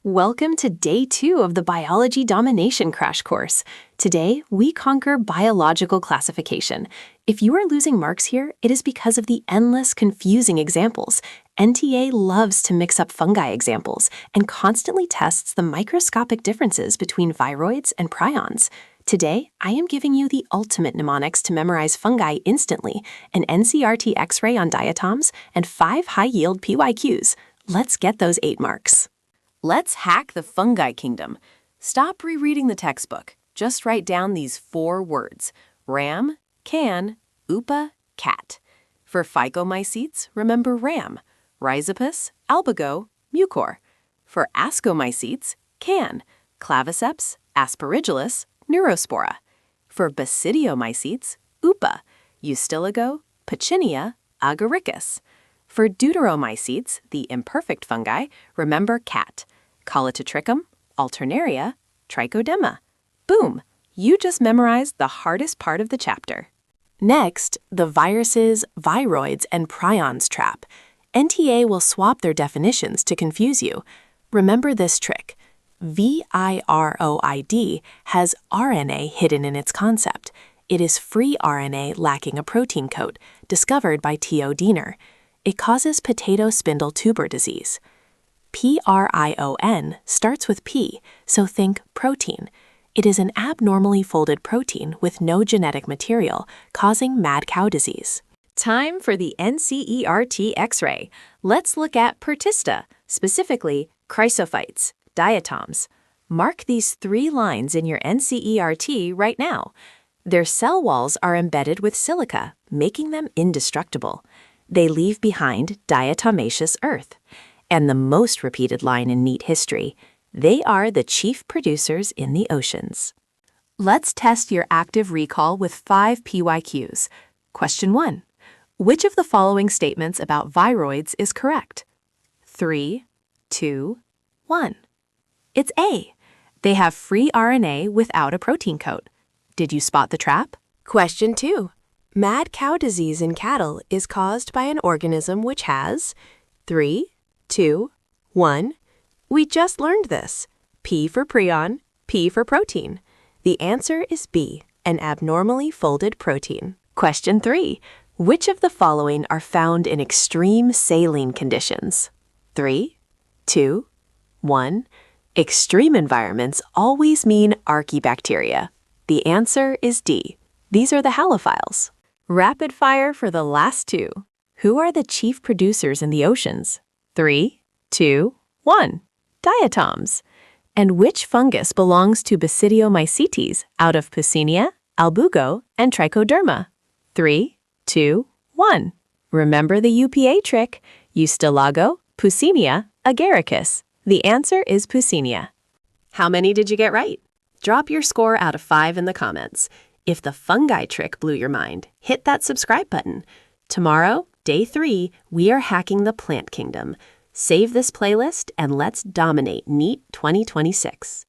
Welcome to Day 2 of the Biology Domination Crash Course. Today, we conquer biological classification. If you are losing marks here, it is because of the endless, confusing examples. NTA loves to mix up fungi examples and constantly tests the microscopic differences between viroids and prions. Today, I am giving you the ultimate mnemonics to memorize fungi instantly, an NCERT X-Ray on diatoms, and 5 high-yield PYQs. Let's get those 8 marks. Let's hack the fungi kingdom. Stop rereading the textbook. Just write down these 4 words: ram, can, upa, cat. For phycomycetes, remember ram, rhizopus, albugo, mucor. For ascomycetes, can, claviceps, aspergillus, neurospora. For basidiomycetes, upa, eustyligo, pachynia, agaricus. For deuteromycetes, the imperfect fungi, remember cat, Colitotrichum, Alternaria, Trichodema. Boom! You just memorized the hardest part of the chapter. Next, the viruses, viroids, and prions trap. NTA will swap their definitions to confuse you. Remember this trick. Viroid has RNA hidden in its concept. It is free RNA lacking a protein coat, discovered by T.O. Diener. It causes potato spindle tuber disease. Prion starts with P, so think protein. It is an abnormally folded protein with no genetic material, causing mad cow disease. Time for the NCERT X-Ray. Let's look at Pertista, specifically Chrysophytes, Diatoms. Mark these 3 lines in your NCERT right now. Their cell walls are embedded with silica, making them indestructible. They leave behind diatomaceous earth. And the most repeated line in NEET history, they are the chief producers in the oceans. Let's test your active recall with 5 PYQs. Question 1. Which of the following statements about viroids is correct? 3, 2, 1. It's A. They have free RNA without a protein coat. Did you spot the trap? Question 2. Mad cow disease in cattle is caused by an organism which has 3, 2, 1. We just learned this. P for prion, P for protein. The answer is B, an abnormally folded protein. Question 3. Which of the following are found in extreme saline conditions? 3, 2, 1. Extreme environments always mean archaebacteria. The answer is D. These are the halophiles. Rapid fire for the last 2. Who are the chief producers in the oceans? 3, 2, 1. Diatoms. And which fungus belongs to Basidiomycetes out of Puccinia, Albugo, and Trichoderma? 3, 2, 1. Remember the UPA trick. Eustylago, Puccinia, Agaricus. The answer is Puccinia. How many did you get right? Drop your score out of 5 in the comments. If the fungi trick blew your mind, hit that subscribe button. Tomorrow, Day 3, we are hacking the plant kingdom. Save this playlist and let's dominate NEET 2026.